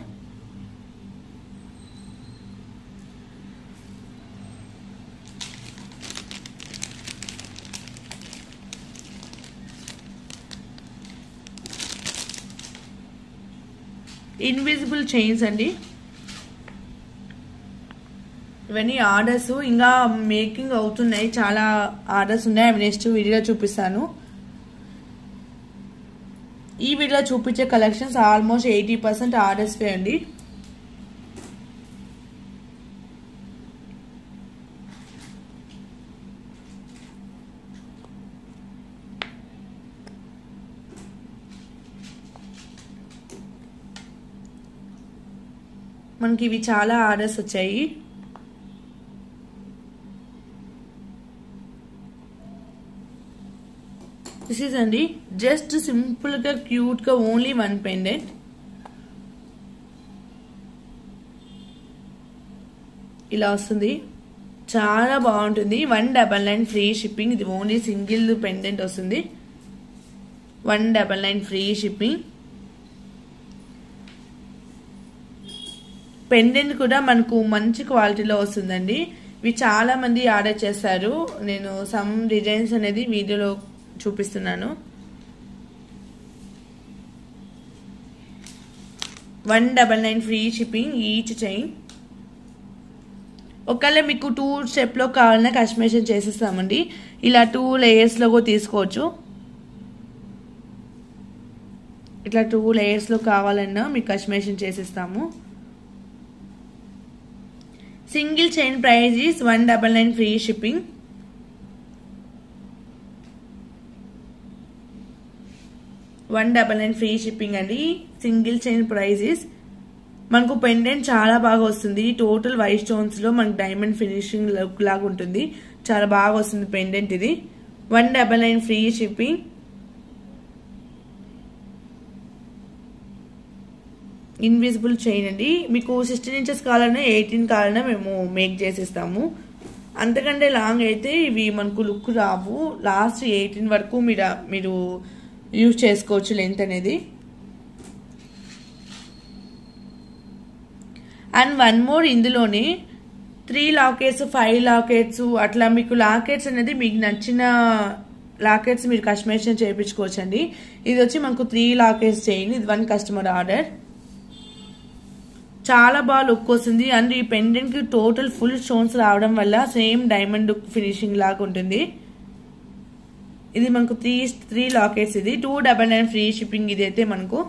Invisible chains అండి. ఇవన్నీ ఆర్డర్స్ ఇంకా మేకింగ్ అవుతున్నాయి, చాలా ఆర్డర్స్ ఉన్నాయి. అవి నెక్స్ట్ వీడియోలో చూపిస్తాను. ఈ వీడియోలో చూపించే కలెక్షన్స్ ఆల్మోస్ట్ 80% ఆర్డర్స్ అండి. మనకి ఇవి చాలా ఆర్డర్స్ వచ్చాయి. దిస్ ఈజ్ అండి జస్ట్ సింపుల్ గా క్యూట్ గా ఓన్లీ వన్ పెండెంట్. ఇలా వస్తుంది, చాలా బాగుంటుంది. 199 ఫ్రీ షిప్పింగ్. ఇది ఓన్లీ సింగిల్ పెండెంట్ వస్తుంది. 199 ఫ్రీ షిప్పింగ్. పెండెంట్ కూడా మనకు మంచి క్వాలిటీలో వస్తుందండి. ఇవి చాలా మంది ఆర్డర్ చేస్తారు. నేను సమ్ డిజైన్స్ అనేది వీడియోలో చూపిస్తున్నాను. 199 ఫ్రీ షిప్పింగ్ ఈచ్ చైన్. ఒకవేళ మీకు 2 స్టెప్లో కావాలన్నా కస్టమైజేషన్ చేసేస్తామండి. ఇలా 2 లేయర్స్లో కూడా తీసుకోవచ్చు. ఇట్లా 2 లేయర్స్లో కావాలన్నా మీకు కస్టమైజేషన్ చేసేస్తాము. Single chain price is 199 free shipping. $199 free shipping అండి. సింగిల్ చైన్ ప్రైస్ ఈస్ మనకు పెండెంట్ చాలా బాగా వస్తుంది. టోటల్ వైట్ స్టోన్స్ లో మనకు డైమండ్ ఫినిషింగ్ లుక్ లాగా ఉంటుంది. చాలా బాగా వస్తుంది పెండెంట్. ఇది 199 ఫ్రీ షిప్పింగ్. ఇన్విజిబుల్ చైన్ అండి. మీకు 16 ఇంచెస్ కావాలన్నా 18 కావాలన్నా మేము మేక్ చేసిస్తాము. అంతకంటే లాంగ్ అయితే ఇవి మనకు లుక్ రావు. లాస్ట్ 18 వరకు మీరు యూజ్ చేసుకోవచ్చు లెంత్ అనేది. అండ్ వన్ మోర్, ఇందులోనే 3 లాకెట్స్ 5 లాకెట్స్ అట్లా మీకు లాకెట్స్ అనేది మీకు నచ్చిన లాకెట్స్ మీరు కస్టమైజేషన్ చేయించుకోవచ్చు అండి. ఇది వచ్చి మనకు 3 లాకెట్స్ చేయండి. ఇది 1 కస్టమర్ ఆర్డర్. చాలా బాగా లుక్ వస్తుంది. అండ్ ఈ పెండెంట్ కి టోటల్ ఫుల్ స్టోన్స్ రావడం వల్ల సేమ్ డైమండ్ ఫినిషింగ్ లాగా ఉంటుంది. ఇది మనకు 3 లాకెట్స్. ఇది 299 ఫ్రీ షిప్పింగ్. ఇదైతే మనకు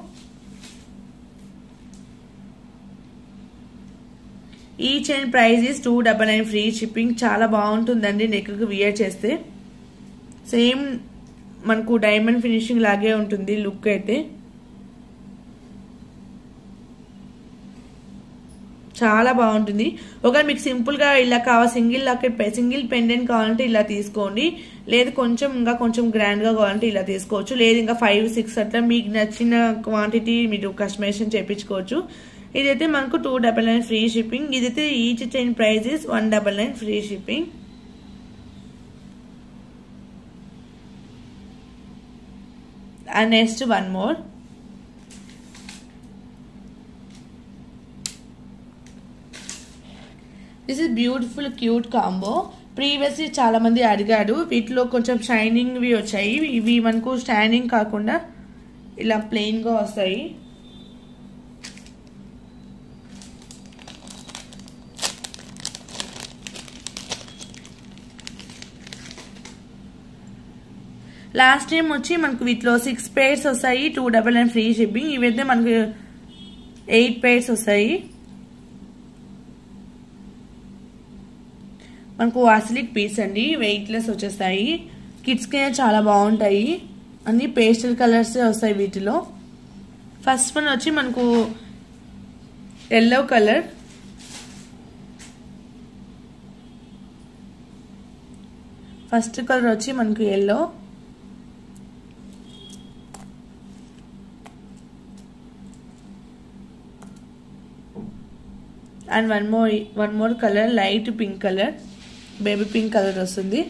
ఈ chain price is 299 free shipping. చాలా బాగుంటుందండి నెక్ కి వియర్ చేస్తే. సేమ్ మనకు డైమండ్ ఫినిషింగ్ లాగే ఉంటుంది లుక్ అయితే. చాలా బాగుంటుంది. ఒకవేళ మీకు సింపుల్ గా ఇలా కావాలి, సింగిల్ పెండెంట్ కావాలంటే ఇలా తీసుకోండి. లేదు కొంచెం గ్రాండ్ గా కావాలంటే ఇలా తీసుకోవచ్చు. లేదు ఇంకా 5, 6 అట్లా మీకు నచ్చిన క్వాంటిటీ మీరు కస్టమైజేషన్ చేయించుకోవచ్చు. ఇదైతే మనకు 299 ఫ్రీ షిప్పింగ్. ఇదైతే each chain price is 199 free shipping. And next one more. This is beautiful cute combo. Previously చాలా మంది అడిగారు. వీటిలో కొంచెం షైనింగ్ వి వచ్చాయి. ఇవి మనకు స్టాండింగ్ కాకుండా ఇలా ప్లెయిన్ గా వస్తాయి. లాస్ట్ టైం వచ్చి మనకు వీటిలో 6 పేర్స్ వస్తాయి. 299 ఫ్రీ షిప్పింగ్. ఇవైతే మనకు 8 పేర్స్ వస్తాయి. మనకు అసిలిక్ పీస్ అండి. వెయిట్లెస్ వచ్చేస్తాయి. కిడ్స్ కి చాలా బాగుంటాయి. అన్ని పేస్టల్ కలర్స్ వస్తాయి వీటిలో. ఫస్ట్ వన్ వచ్చి మనకు ఎల్లో కలర్. ఫస్ట్ కలర్ వచ్చి మనకు yellow. And one more colour light pink colour, baby pink colour వస్తుంది.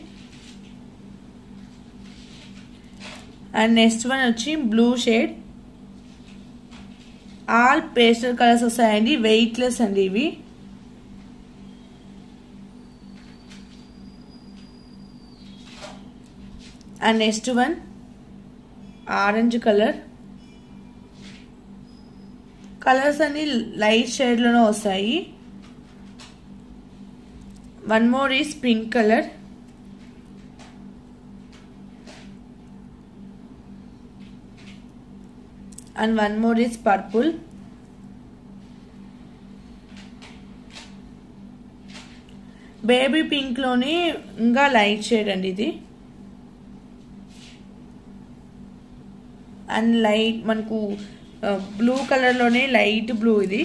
అండ్ నెక్స్ట్ వన్ వచ్చి blue shade. All pastel colours వస్తాయండి. వెయిట్లెస్ అండి ఇవి. And next one orange colour. Colours అన్ని లైట్ షేడ్ లోనే వస్తాయి. One more is pink colour. And one more is purple. Baby pink లోని ఇంకా లైట్ షేడ్ అండి ఇది. అండ్ లైట్ మనకు బ్లూ కలర్ లోనే లైట్ బ్లూ ఇది.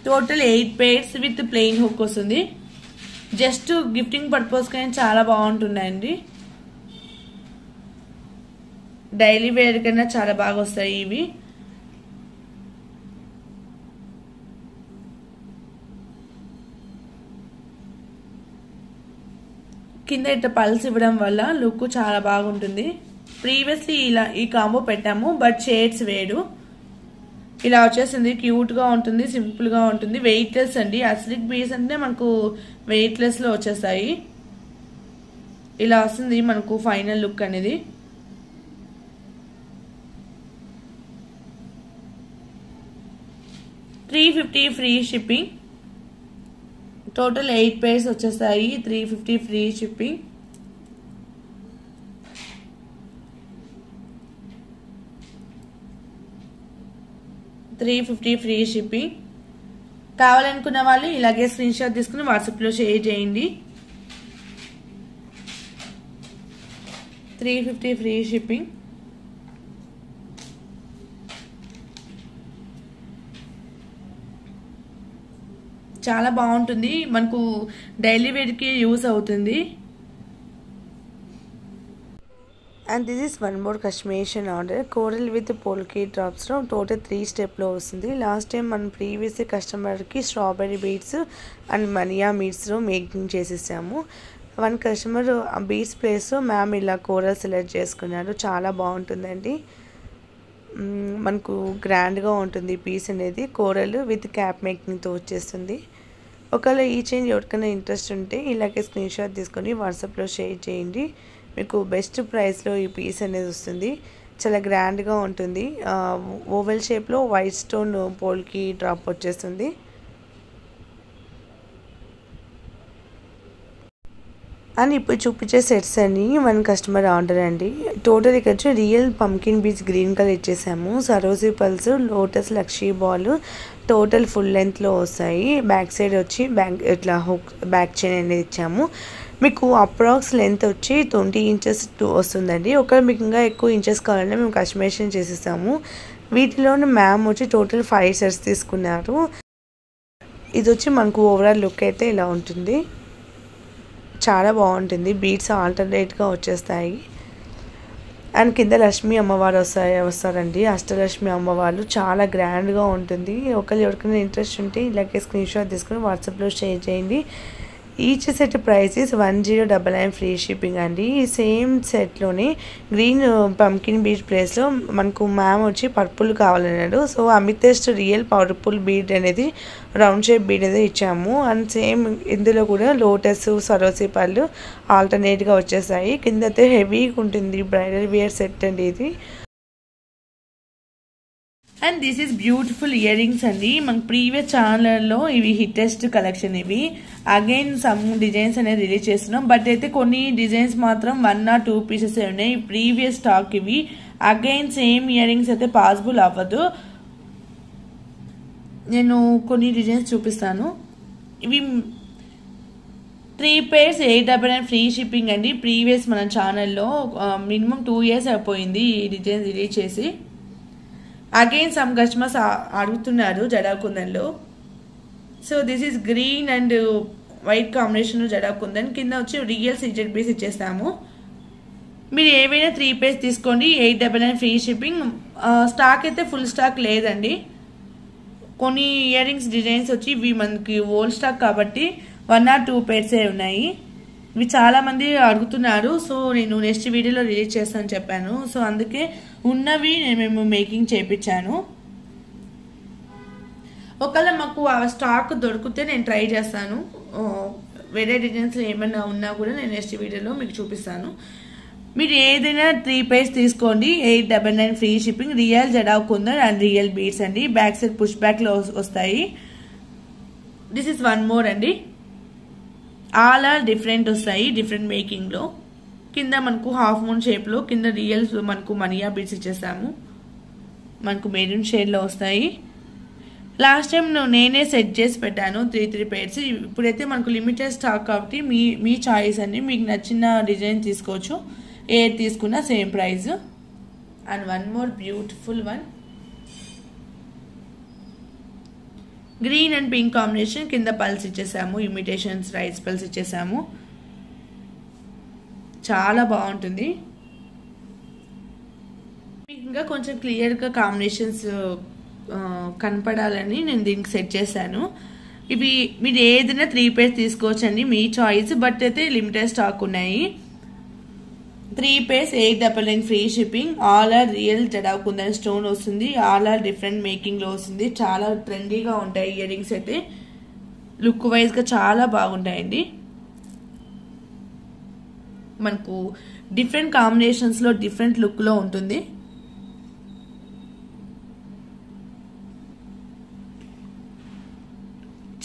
Total 8 pairs with plain hook వస్తుంది. జస్ట్ గిఫ్టింగ్ పర్పస్ కానీ చాలా బాగుంటున్నాయండి. డైలీ వేర్ కన్నా చాలా బాగా వస్తాయి ఇవి. కింద ఇట్లా పల్స్ ఇవ్వడం వల్ల లుక్ చాలా బాగుంటుంది. ప్రీవియస్లీ ఇలా ఈ కాంబో పెట్టాము, బట్ షేడ్స్ వేరు. ఇలా వచ్చేసింది. క్యూట్ గా ఉంటుంది, సింపుల్ గా ఉంటుంది. వెయిట్లెస్ అండి. అసిలిక్ బీస్ అంటే మనకు వెయిట్లెస్ లో వచ్చేస్తాయి. ఇలా వస్తుంది మనకు ఫైనల్ లుక్ అనేది. $350 ఫ్రీ షిప్పింగ్. టోటల్ 8 పేర్స్ వచ్చేస్తాయి. $350 ఫ్రీ షిప్పింగ్. $350 free shipping. కావాలనుకున్న వాళ్ళు ఇలాగే స్క్రీన్ షాట్ తీసుకుని వాట్సాప్ లో షేర్ చేయండి. $350 ఫ్రీ షిప్పింగ్. చాలా బాగుంటుంది, మనకు డైలీ వేర్కి యూస్ అవుతుంది. And this is one more customization order, coral with polki డ్రాప్స్లో టోటల్ 3 స్టెప్లో వస్తుంది. లాస్ట్ టైం మనం ప్రీవియస్ కస్టమర్కి స్ట్రాబెర్రీ బీడ్స్ అండ్ మనియా బీడ్స్లో మేకింగ్ చేసేసాము. వన్ కస్టమర్ ఆ బీడ్స్ ప్లేస్లో మ్యామ్ ఇలా కోరల్ సెలెక్ట్ చేసుకున్నారు. చాలా బాగుంటుందండి, మనకు గ్రాండ్గా ఉంటుంది పీస్ అనేది. కోరల్ విత్ క్యాప్ మేకింగ్తో వచ్చేస్తుంది. ఒకవేళ ఈ చేంజ్ ఎవరికైనా ఇంట్రెస్ట్ ఉంటే ఇలాగే స్క్రీన్ షాట్ తీసుకొని వాట్సాప్లో షేర్ చేయండి. మీకు బెస్ట్ ప్రైస్లో ఈ పీస్ అనేది వస్తుంది. చాలా గ్రాండ్గా ఉంటుంది. ఓవెల్ షేప్లో వైట్ స్టోన్ పోల్కి డ్రాప్ వచ్చేస్తుంది. అండ్ ఇప్పుడు చూపించే సెట్స్ అన్ని వన్ కస్టమర్ ఆర్డర్ అండి. టోటల్ ఇక్కడ వచ్చి రియల్ పంకిన్ బీచ్ గ్రీన్ కలర్ ఇచ్చేసాము. సరోజీ పల్స్, lotus, Lakshmi ball total full లెంత్లో వస్తాయి. బ్యాక్ సైడ్ వచ్చి ఇట్లా హుక్ బ్యాక్ చైన్ అనేది ఇచ్చాము. మీకు అప్రాక్స్ లెంత్ వచ్చి 20 ఇంచెస్ వస్తుందండి. ఒకవేళ మీకు ఇంకా ఎక్కువ ఇంచెస్ కావాలంటే మేము కస్టమైజేషన్ చేసేసాము. వీటిలోని మ్యామ్ వచ్చి టోటల్ 5 సెట్స్ తీసుకున్నారు. ఇది వచ్చి మనకు ఓవరాల్ లుక్ అయితే ఇలా ఉంటుంది. చాలా బాగుంటుంది, బీడ్స్ ఆల్టర్నేట్గా వచ్చేస్తాయి. అండ్ కింద లక్ష్మీ అమ్మవారు వస్తారండి, అష్టలక్ష్మి అమ్మవారు. చాలా గ్రాండ్గా ఉంటుంది. ఒకళ్ళు ఎవరికైనా ఇంట్రెస్ట్ ఉంటే ఇలాగే స్క్రీన్ షాట్ తీసుకుని వాట్సాప్లో షేర్ చేయండి. Each set price is 1099 free shipping అండి. ఈ సేమ్ సెట్లోనే గ్రీన్ పంకిన్ బీడ్ ప్లేస్లో మనకు మ్యామ్ వచ్చి పర్పుల్ కావాలన్నాడు. So amethyst real purple bead అనేది రౌండ్ షేప్ బీడ్ అనేది ఇచ్చాము. అండ్ సేమ్ ఇందులో కూడా లోటస్, సరోజీ పళ్ళు ఆల్టర్నేట్గా వచ్చేసాయి. కింద అయితే హెవీగా ఉంటుంది, బ్రైడల్ వేర్ సెట్ అండి ఇది. And this is beautiful ear rings అండి. మన ప్రీవియస్ ఛానల్లో ఇవి హిట్టెస్ట్ కలెక్షన్. ఇవి అగైన్ సమ్ డిజైన్స్ అనేది రిలీజ్ చేస్తున్నాం, బట్ అయితే కొన్ని డిజైన్స్ మాత్రం 1 or 2 పీసెస్ ఉన్నాయి. ప్రీవియస్ స్టాక్ ఇవి. అగైన్ సేమ్ ఇయర్ రింగ్స్ అయితే పాసిబుల్ అవ్వదు. నేను కొన్ని డిజైన్స్ చూపిస్తాను. ఇవి 3 pairs 899 ఫ్రీ షిప్పింగ్ అండి. ప్రీవియస్ మన ఛానల్లో మినిమం 2 years అయిపోయింది ఈ డిజైన్స్ రిలీజ్ చేసి. అగైన్ సమ్ కస్టమర్స్ అడుగుతున్నారు జడాకుందన్లో. So this is green and white కాంబినేషన్లో జడాకుందన్. కింద వచ్చి రియల్ సీజెడ్ పీస్ ఇచ్చేస్తాము. మీరు ఏవైనా 3 pairs తీసుకోండి, 899 ఫ్రీ షిప్పింగ్. స్టాక్ అయితే ఫుల్ స్టాక్ లేదండి. కొన్ని ఇయర్ రింగ్స్ డిజైన్స్ వచ్చి ఇవి మనకి ఓల్డ్ స్టాక్ కాబట్టి 1 or 2 pairs ఉన్నాయి. ఇవి చాలా మంది అడుగుతున్నారు. సో నేను నెక్స్ట్ వీడియోలో రిలీజ్ చేస్తాను చెప్పాను. సో అందుకే ఉన్నవి మేము మేకింగ్ చేయించాను. ఒకవేళ మాకు ఆ స్టాక్ దొరికితే నేను ట్రై చేస్తాను. వేరే డిజైన్స్ ఏమైనా ఉన్నా కూడా నేను నెక్స్ట్ వీడియోలో మీకు చూపిస్తాను. మీరు ఏదైనా 3 pairs తీసుకోండి, 899 free shipping. Real jadau kundan and real beads అండి. బ్యాక్ సైడ్ పుష్ బ్యాక్లో వస్తాయి. దిస్ ఇస్ వన్ మోర్ అండి. ఆల్ ఆర్ డిఫరెంట్ వస్తాయి, డిఫరెంట్ మేకింగ్లో. కింద మనకు హాఫ్ మూన్ షేప్లో కింద రియల్ మనకు మనియా బీడ్స్ ఇచ్చేసాము. మనకు మెరూన్ షేడ్లో వస్తాయి. లాస్ట్ టైం నేనే సెట్ చేసి పెట్టాను 3 pairs. ఇప్పుడైతే మనకు లిమిటెడ్ స్టాక్ కాబట్టి మీ చాయిస్ అండి. మీకు నచ్చిన డిజైన్ తీసుకోవచ్చు, ఏది తీసుకున్నా same price. And one more beautiful one, green and pink combination. కింద పల్స్ ఇచ్చేసాము, ఇమిటేషన్స్ రైస్ పల్స్ ఇచ్చేసాము. చాలా బాగుంటుంది. మీకు ఇంకా కొంచెం క్లియర్గా కాంబినేషన్స్ కనపడాలని నేను దీనికి సెట్ చేశాను. ఇవి మీరు ఏదైనా 3 pairs తీసుకోవచ్చండి, మీ చాయిస్. బట్ అయితే లిమిటెడ్ స్టాక్ ఉన్నాయి. 3 pairs 899 free shipping. All are real jadau kundan stone వస్తుంది. ఆల్ ఆర్ డిఫరెంట్ మేకింగ్లో వస్తుంది. చాలా ట్రెండీగా ఉంటాయి ఇయర్ రింగ్స్ అయితే. లుక్ వైజ్గా చాలా బాగుంటాయండి. మనకు డిఫరెంట్ కాంబినేషన్స్లో డిఫరెంట్ లుక్లో ఉంటుంది.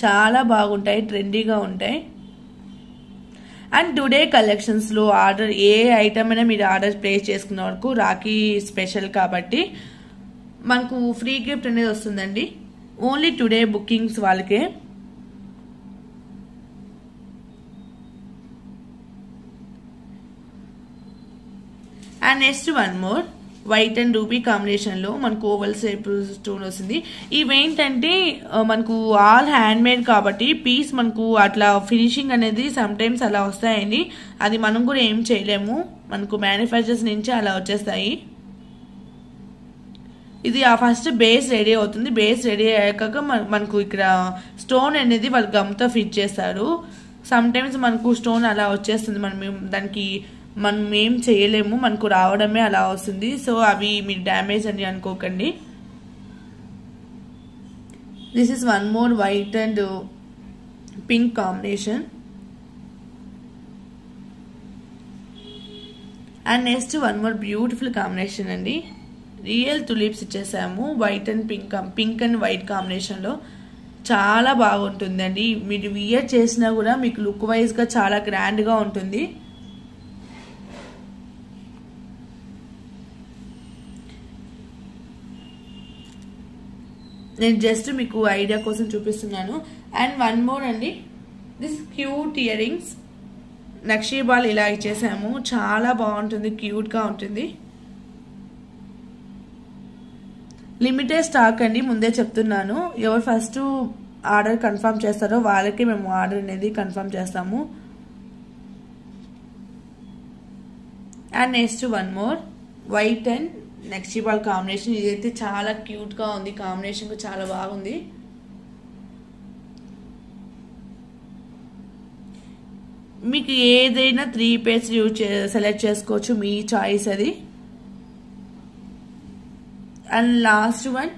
చాలా బాగుంటాయి, ట్రెండీగా ఉంటాయి. అండ్ టుడే కలెక్షన్స్లో ఆర్డర్ ఏ ఐటమ్ అయినా మీరు ఆర్డర్ ప్లేస్ చేసుకున్న వరకు రాఖీ స్పెషల్ కాబట్టి మనకు ఫ్రీ గిఫ్ట్ అనేది వస్తుందండి. ఓన్లీ టుడే బుకింగ్స్ వాళ్ళకే. And next one more white and ruby కాంబినేషన్లో మనకు ఓవల్ షేప్ స్టోన్ వస్తుంది. ఇవేంటంటే మనకు ఆల్ హ్యాండ్ మేడ్ కాబట్టి పీస్ మనకు అట్లా ఫినిషింగ్ అనేది సమ్ టైమ్స్ అలా వస్తాయండి. అది మనం కూడా ఏం చేయలేము, మనకు మ్యానుఫ్యాక్చర్స్ నుంచి అలా వచ్చేస్తాయి. ఇది ఫస్ట్ బేస్ రెడీ అవుతుంది. బేస్ రెడీ అయ్యాక మనకు ఇక్కడ స్టోన్ అనేది వాళ్ళు గమ్తో ఫిట్ చేస్తారు. సమ్ టైమ్స్ మనకు స్టోన్ అలా వచ్చేస్తుంది, దానికి మనం ఏం చేయలేము, మనకు రావడమే అలా వస్తుంది. సో అవి మీరు డ్యామేజ్ అని అనుకోకండి. This is one more white and pink combination. And next one more beautiful combination అండి. రియల్ తులిప్స్ ఇచ్చేసాము white and pink and white కాంబినేషన్లో. చాలా బాగుంటుందండి. మీరు వియర్ చేసినా కూడా మీకు లుక్ వైజ్గా చాలా గ్రాండ్గా ఉంటుంది. నేను జస్ట్ మీకు ఐడియా కోసం చూపిస్తున్నాను. అండ్ వన్ మోర్ అండి, this cute ear rings nakshi ball ఇలా ఇచ్చేసాము. చాలా బాగుంటుంది, క్యూట్గా ఉంటుంది. లిమిటెడ్ స్టాక్ అండి, ముందే చెప్తున్నాను. ఎవరు ఫస్ట్ ఆర్డర్ కన్ఫర్మ్ చేస్తారో వాళ్ళకి మేము ఆర్డర్ అనేది కన్ఫర్మ్ చేస్తాము. And next one more white and next ball combination. ఇదైతే చాలా క్యూట్గా ఉంది, కాంబినేషన్ చాలా బాగుంది. మీకు ఏదైనా 3 pairs సెలెక్ట్ చేసుకోవచ్చు, మీ చాయిస్ అది. అండ్ లాస్ట్ వన్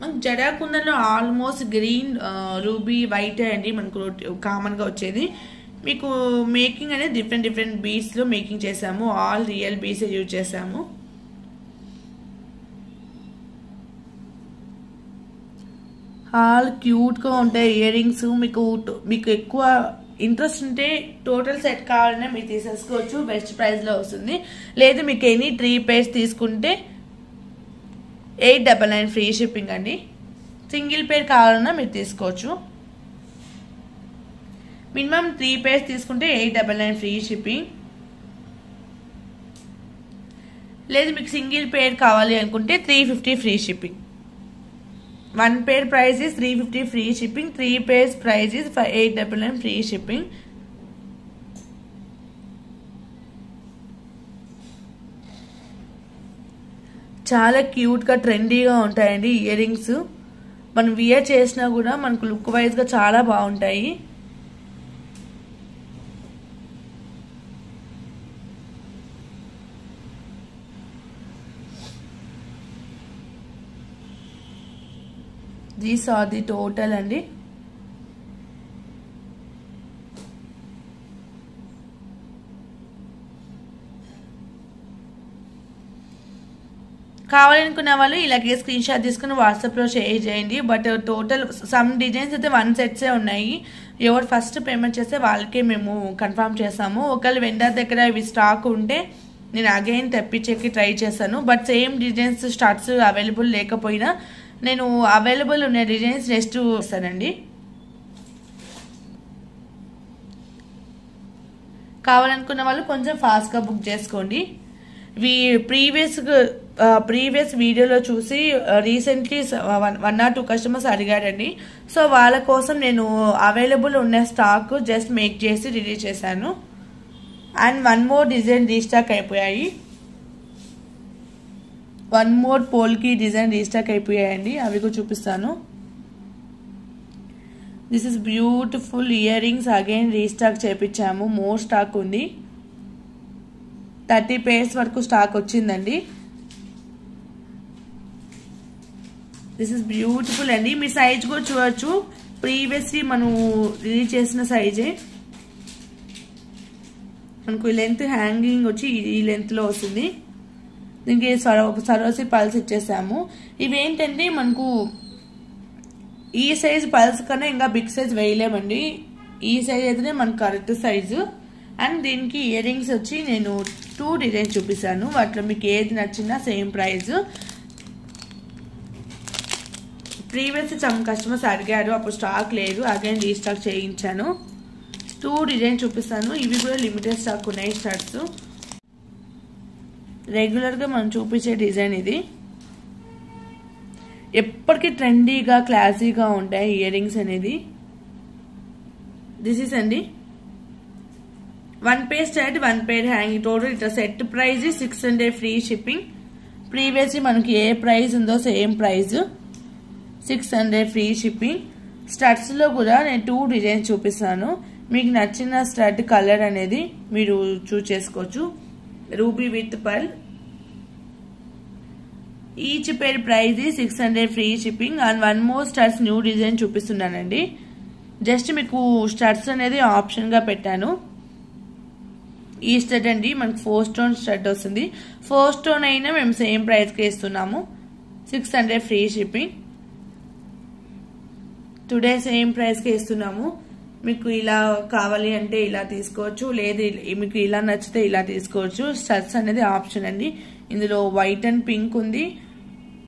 మనకు జడాకుందలో ఆల్మోస్ట్ గ్రీన్ రూబీ వైట్ అండి మనకు కామన్గా వచ్చేది. మీకు మేకింగ్ అనేది డిఫరెంట్ బీడ్స్లో మేకింగ్ చేసాము. ఆల్ రియల్ బీడ్స్ యూజ్ చేసాము. ఆల్ క్యూట్గా ఉంటాయి ఇయర్ రింగ్స్. మీకు ఎక్కువ ఇంట్రెస్ట్ ఉంటే టోటల్ సెట్ కావాలన్నా మీరు తీసేసుకోవచ్చు, బెస్ట్ ప్రైస్లో వస్తుంది. లేదు మీకు ఎనీ 3 pairs తీసుకుంటే 899 ఫ్రీ షిప్పింగ్ అండి. సింగిల్ పేర్ కావాలన్నా మీరు తీసుకోవచ్చు. మినిమం 3 pairs తీసుకుంటే 899 ఫ్రీ షిప్పింగ్. లేదు మీకు సింగిల్ పేర్ కావాలి అనుకుంటే 350 free shipping. 1 pair price is 350 free shipping. 3 pairs price is 899 free shipping. చాలా క్యూట్గా ట్రెండీగా ఉంటాయండి ఇయర్ రింగ్స్. మనం వియర్ చేసినా కూడా మనకు లుక్ వైజ్గా చాలా బాగుంటాయి. దీస్ ఆర్ ది టోటల్ అండి. కావాలనుకున్న వాళ్ళు ఇలాగే స్క్రీన్ షాట్ తీసుకుని వాట్సాప్లో షేర్ చేయండి. బట్ టోటల్ సమ్ డిజైన్స్ అయితే 1 sets ఉన్నాయి. ఎవరు ఫస్ట్ పేమెంట్ చేస్తే వాళ్ళకే మేము కన్ఫర్మ్ చేస్తాము. ఒకవేళ వెండర్ దగ్గర ఇవి స్టాక్ ఉంటే నేను అగైన్ తెప్పించేకి ట్రై చేస్తాను. But same designs starts available లేకపోయినా నేను అవైలబుల్ ఉన్న డిజైన్స్ నెక్స్ట్ ఇస్తానండి. కావాలనుకున్న వాళ్ళు కొంచెం ఫాస్ట్గా బుక్ చేసుకోండి. ప్రీవియస్ వీడియోలో చూసి రీసెంట్లీ 1 or 2 customers అడిగారండి. సో వాళ్ళ కోసం నేను అవైలబుల్ ఉన్న స్టాక్ జస్ట్ మేక్ చేసి రిలీజ్ చేశాను. అండ్ 1 more డిజైన్ రీస్టాక్ అయిపోయాయి. 1 more పోల్కి డిజైన్ రీస్టాక్ అయిపోయాయండి, అవి కూడా చూపిస్తాను. This is beautiful ear rings again restock చేయించాము. మోర్ స్టాక్ ఉంది. 30 pairs వరకు స్టాక్ వచ్చిందండి. దిస్ ఇస్ బ్యూటిఫుల్ అండి. మీ సైజ్ కూడా చూడొచ్చు, ప్రీవియస్లీ మనం రిలీజ్ చేసిన సైజే. మనకు లెంత్ హ్యాంగింగ్ వచ్చి ఈ లెంత్లో వస్తుంది. దీనికి సరోసి పల్స్ ఇచ్చేసాము. ఇవేంటంటే మనకు ఈ సైజ్ పల్స్ కన్నా ఇంకా బిగ్ సైజ్ వేయలేమండి. ఈ సైజ్ అయితేనే మనకు కరెక్ట్ సైజు. అండ్ దీనికి ఇయర్ రింగ్స్ వచ్చి నేను 2 డిజైన్స్ చూపిస్తాను. వాటిలో మీకు ఏది నచ్చినా same price. Previous some customers అడిగారు, అప్పుడు స్టాక్ లేదు, అగైన్ రీస్టాక్ చేయించాను. 2 డిజైన్స్ చూపిస్తాను. ఇవి కూడా లిమిటెడ్ స్టాక్ ఉన్నాయి షర్ట్స్. రెగ్యులర్గా మనం చూపించే డిజైన్ ఇది. ఎప్పటికీ ట్రెండీగా క్లాసీగా ఉంటాయి ఇయర్ రింగ్స్ అనేది. దిస్ ఇస్ అండి 1 pair start 1 pair hanging. Total ఇట్లా set price 600 free shipping. Previously మనకి ఏ ప్రైస్ ఉందో same price 600 free shipping. Studs లో కూడా నేను 2 డిజైన్స్ చూపిస్తాను. మీకు నచ్చిన స్టడ్ కలర్ అనేది మీరు చూస్ చేసుకోవచ్చు. Ruby with pearl. Each pair price 600 free shipping. And 1 more studs new design చూపిస్తున్నానండి. జస్ట్ మీకు స్టడ్స్ అనేది ఆప్షన్ గా పెట్టాను. ఈ స్టడ్ అండి మనకు 4 stone స్టడ్ వస్తుంది. 4 stone అయినా మేము సేమ్ ప్రైస్ కి ఇస్తున్నాము. 600 free shipping. Today same price కి ఇస్తున్నాము. మీకు ఇలా కావాలి అంటే ఇలా తీసుకోవచ్చు, లేదు మీకు ఇలా నచ్చితే ఇలా తీసుకోవచ్చు. స్టడ్స్ అనేది ఆప్షన్ అండి. ఇందులో వైట్ అండ్ పింక్ ఉంది.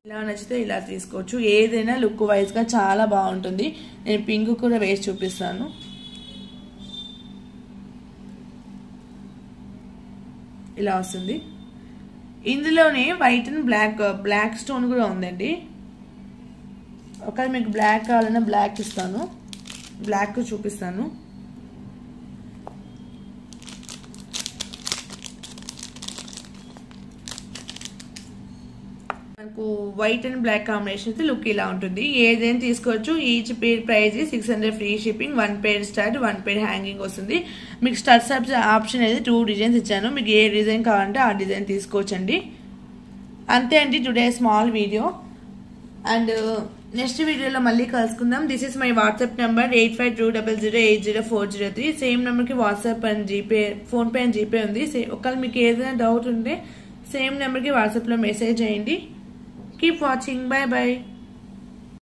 ఇలా నచ్చితే ఇలా తీసుకోవచ్చు. ఏదైనా లుక్ వైజ్ గా చాలా బాగుంటుంది. నేను పింక్ కూడా వేసి చూపిస్తాను. ఇలా వస్తుంది. ఇందులోనే వైట్ అండ్ బ్లాక్ స్టోన్ కూడా ఉందండి. ఒకవేళ మీకు బ్లాక్ కావాలన్నా బ్లాక్ ఇస్తాను, బ్లాక్ చూపిస్తాను. మనకు వైట్ అండ్ బ్లాక్ కాంబినేషన్ అయితే లుక్ ఇలా ఉంటుంది. ఏదైనా తీసుకోవచ్చు. Each pair price 600 free shipping. 1 pair start 1 pair hanging వస్తుంది. మీకు స్టడ్స్ ఆప్షన్ అయితే 2 డిజైన్స్ ఇచ్చాను. మీకు ఏ డిజైన్ కావాలంటే ఆ డిజైన్ తీసుకోవచ్చండి. అంతే అండి today small video. And next video మళ్ళీ కలుసుకుందాం. This is my WhatsApp number 8520080403. Same నెంబర్కి WhatsApp and GPay, PhonePe and GPay ఉంది. ఒకవేళ మీకు ఏదైనా డౌట్ ఉంటే సేమ్ నెంబర్కి వాట్సాప్లో మెసేజ్ చేయండి. Keep watching. Bye bye.